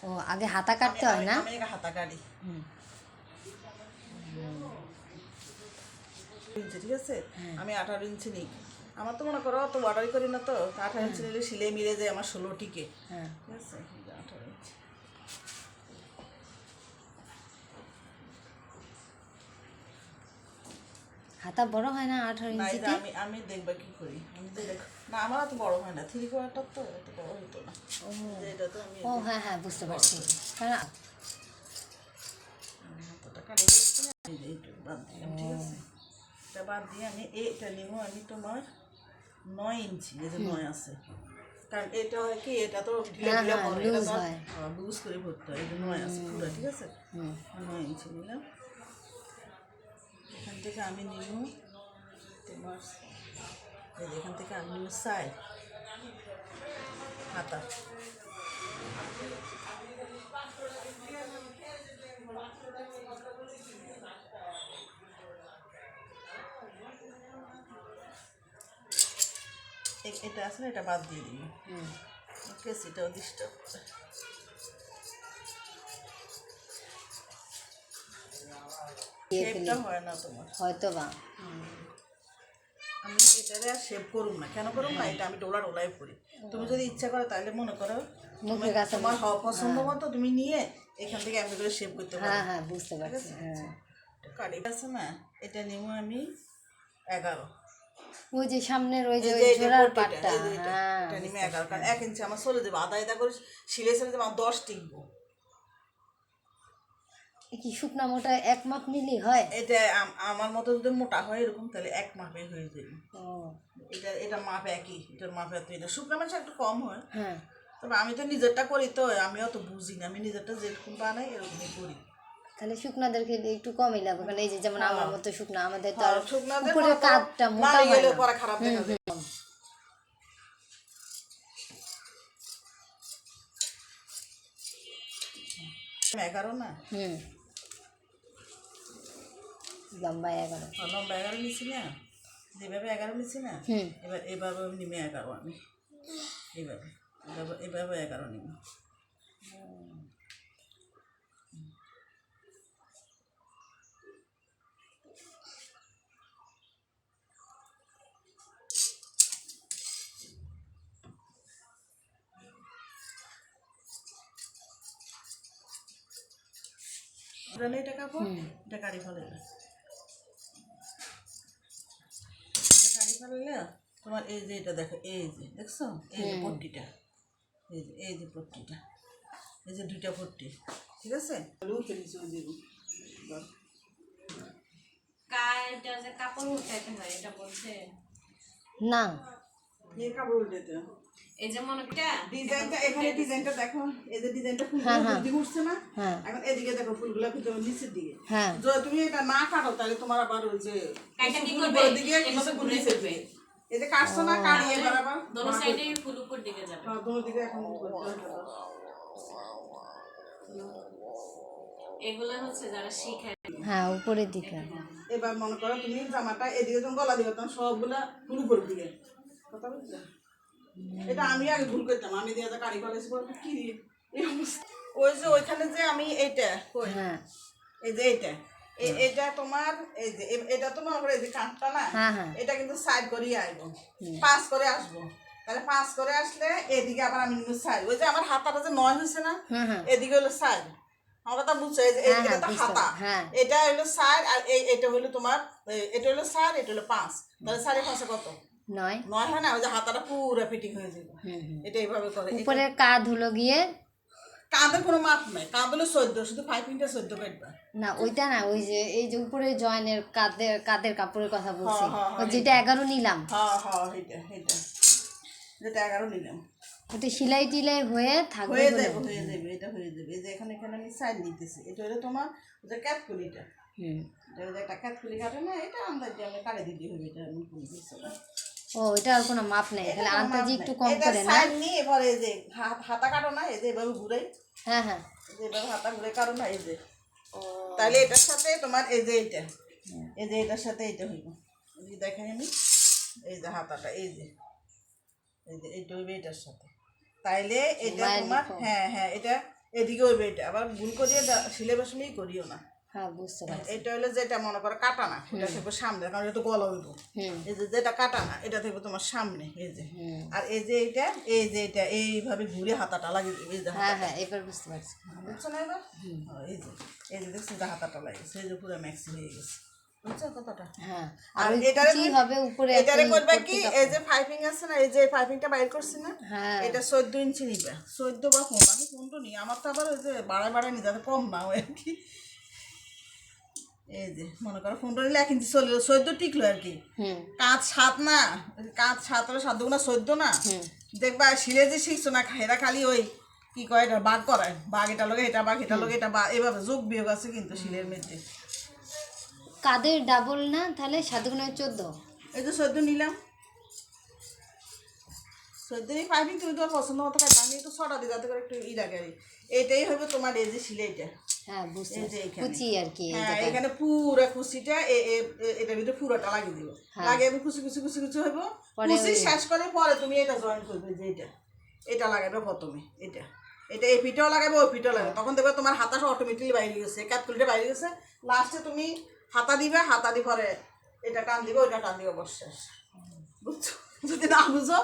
ও আগে হাতা কাটতে হয় না? আমি হাতা কাটি। ইঞ্চি ঠিক আছে, আমি 18 ইঞ্চি নিই। আমার তো মনে করো তো অর্ডারই করি না, তো 18 ইঞ্চি নিলে সিলে মিলে যায় আমার 16 টিকে। হ্যাঁ ঠিক আছে, 18 ইঞ্চি। হাতা বড় হয় না 18 না, ইঞ্চিতে? আমি দেখবা কি করি, আমি তো না আমার তো বড় হয় না, 3/4 তো এত বড় হতো না। এটা তো আমি ও হ্যাঁ হ্যাঁ বুঝতে পারছি। কারণ হাতাটা কাটে গেছে না, এই যে এইটুকু বাদ দিলাম। ঠিক আছে, এটা বাদ দিয়ে আমি এটা নিব, আমি তোমার 9 ইঞ্চি, এই যে 9 আছে, কারণ এটা হয় কি, এটা তো ঢিলা ঢিলা পড়ে, এটা তো লুজ করে ভরতে হয়। এই যে 9 আছে পুরো। ঠিক আছে, 9 ইঞ্চি নিলাম। এখান থেকে আমি নিব তোমার, এই যে এখান থেকে আমি নিব সাইড হাতা। এটা আছে না, এটা বাদ দিয়ে দিই। ওকে, সেটাও ডিস্টার্ব করে। শেপটা হয় না তোমার, হয়তো বা। আমি এটারে আর শেপ করুম না। কেন করুম না, এটা আমি ডোলা ডোলাই করি। তুমি যদি ইচ্ছা করো তাহলে মনে করো তোমার হওয়া পছন্দ মতো তুমি নিয়ে এখান থেকে এমনি করে শেপ করতে পারো। হ্যাঁ হ্যাঁ বুঝতে পারছি। হ্যাঁ কাটি আছে না, এটা নিব আমি 11। ওই যে সামনের ওই যে এই যে জোড়ার পট্টিটা, পাটটা। এই যে এটা নিব 11, কারণ 1 ইঞ্চি আমার চলে যাবে, আধা আধা করে সিলে চলে যাবে, আমার 10 টিকবো। কি শুকনা মোটা এক মাপ নিলেই হয়? এটা আমার মতো যদি মোটা হয় এরকম, তাহলে এক মাপে হয়ে যাবে। ও এটা মাপ একই, এটার মাপ এত। এটা শুকনা মাছ একটু কম হয়। হ্যাঁ, তবে আমি তো নিজেরটা করি, তো আমি অত বুঝি না, আমি নিজেরটা যেরকম বানাই এরকমই করি। তাহলে শুকনাদেরকে একটু কমই লাগবে, কারণ এই যে যেমন আমার মতো শুকনা, আমাদের তো আর শুকনাদের উপরের কাঠটা মোটা হয় গেলে না। পরে খারাপ দেখা যায়। আমি 11 না, লম্বা 11। লম্বা 11 নিচ্ছি না, যেভাবে 11 নিচ্ছি না, এভাবে আমি নিমে 11 আমি এইভাবে এভাবে 11 নিব। এটা কাপড়, এটা কাটি ফেলে, তোমার এই যে এটা দেখো, এই যে দেখছো, এই যে পট্টিটা, এই যে পট্টিটা, এই যে 2টা পট্টি। ঠিক আছে, না কাপড় উল্টাতে এই যে মনে ডিজাইনটা, এখানে ডিজাইনটা দেখো, এই যে ডিজাইনটা ফুলগুলো দিকে উঠছে না, এখন এদিকে দেখো ফুলগুলো কিন্তু নিচের দিকে। যদি তুমি এটা না কাটো তাহলে তোমার আবার ওই যে কাটা কি করবে দিকে কিছু ঘুরে যাবে। এই যে কাটছো না, কাটিয়ে বরাবর দোনো সাইডে ফুল উপর দিকে যাবে। হ্যাঁ, দোনো দিকে এখন এগুলা হচ্ছে যারা শিখায়। হ্যাঁ উপরের দিকে। এবার মনে করো তুমি জামাটা এদিকে যখন গলা দিবে তখন সবগুলা ফুল উপর দিকে। কথা বুঝলে? এটা আমি আগে ভুল করতাম, আমি দিয়ে কারি কলেজ করবো কি ওই যে ওইখানে যে আমি এইটা কই, এই যে এইটা এটা তোমার, এই যে এটা তোমার এই যে কাঠটা না, এটা কিন্তু সাইড করিয়ে আসবো, পাঁচ করে আসবো। তাহলে 5 করে আসলে এদিকে আবার আমি নিব সাইড। ওই যে আমার হাতাটা যে 9 হয়েছে না, এদিকে হলো সাইড। আমরা তো বুঝছো, এই যে এদিকে তো হাতা, এটা হলো সাইড, আর এটা হলো তোমার, এটা হলো সাইড, এটা হলো 5। তাহলে 5.5 কত? 9 হয় না? ওই যে হাতাটা পুরো ফিটিং হয়ে যাবে। এটা এইভাবে করে। উপরের কাঁধ হলো গিয়ে, কাঁধের কোনো মাপ নাই, কাঁধ হলো 14, শুধু 5 ইঞ্চি 14 কাটবা না ওইটা না, ওই যে এই যে উপরে জয়েনের কাঁধের কাপড়ের কথা বলছি, ওই যেটা 11 নিলাম। এটা যেটা 11 নিলাম, ওটা সেলাই টিলাই হয়ে থাকবে, হয়ে যাবে এটা হয়ে যাবে। এই যে এখানে আমি সাইড নিতেছি, এটা হলো তোমার যে ক্যাটকুলিটা, এটা যে একটা ক্যাটকুলি কাটে না, এটা আন্দাজে আমি কাটে দিতে হবে। এটা আমি বুঝছি না, ও এটা আর কোনো মাপ নেই, তাহলে আন্দাজে একটু কম করে না। সাইড নিয়ে এবারে এই যে হাতা কাটো না, এই যে এভাবে ঘুরাই, হ্যাঁ যেভাবে হাতা ঘুরে কাটো না, এই যে তাহলে এটার সাথে তোমার এই যে এইটা, এই যে এটার সাথে এইটা হইব। দেখেন আমি এই যে হাতাটা, এই যে এইটা হইবে এটার সাথে, তাইলে এটা তোমার, এটা এদিকে হইবে এটা আবার ভুল করিয়ে সিলেবাস নিয়েই করিও না। হ্যাঁ বুঝতে পারছি। এটা হলে যেটা মনে করো কাটা না এটা থাকবে সামনে, কারণ এটা তো গলা হইব। এই যে যেটা কাটা না এটা থাকবে তোমার সামনে, এই যে। আর এই যে এটা এইভাবে ঘুরে হাতাটা লাগিয়ে দিবে, এই যে। হ্যাঁ হ্যাঁ এবার বুঝতে পারছি। বুঝছো না এবার? এই যে দেখছো যে হাতাটা লাগিয়েছে, এই যে পুরো ম্যাক্সি হয়ে গেছে। বুঝছো কথাটা? হ্যাঁ আর আর এটারে কি হবে উপরে এটারে করবে কি, এই যে পাইপিং আছে না, এই যে পাইপিংটা বাইর করছি না, হ্যাঁ এটা 14 ইঞ্চি নিবে। 14 বা 15, আমি 15 নিই, আমার তো আবার ওই যে বাড়ায় নি যাতে কম না হয় আর কি। এই যে মনে করো 15 নিলে 1 ইঞ্চি চলে 14 টিকলো আর কি। কাঁচ 7 না, কাঁচ 7 হলে 7 দুগুণা 14 না। দেখবা শিলে যে শিখছো না, এরা খালি ওই কি কয় এটা বাঘ করায়, বাঘ এটা লগে এটা, বাঘ এটা লগে এটা, বা এভাবে যোগ বিয়োগ আছে কিন্তু শিলের মধ্যে। কাদের ডাবল না তাহলে 7 গুণে 14? এই যে 14 নিলাম, 14 পাইপিং তুমি তোমার পছন্দ মতো খাই, আমি একটু ছটা দিই যাতে করে একটু লাগে আর কি। এটাই হবে তোমার এই যে শিলে এটা। হ্যাঁ বুঝতে এই যে পারছি, এখানে। কুচি আর কি। হ্যাঁ এখানে পুরো কুচিটা এটার ভিতরে পুরোটা লাগিয়ে দিব, লাগিয়ে আমি কুচি কুচি কুচি কুচি হইব। কুচি শেষ করে পরে তুমি এটা জয়েন করবে, যে এটা লাগাবে প্রথমে, এটা এই পিঠাও লাগাবে ওই পিঠাও লাগাবে, তখন দেখবে তোমার হাতা অটোমেটিকলি বাইরে গেছে, ক্যাপকুলিটা বাইরে গেছে। লাস্টে তুমি হাতা দিবে, হাতা দিয়ে পরে এটা টান দিবে, ওইটা টান দিবে, বস শেষ। বুঝছো? যদি না বুঝো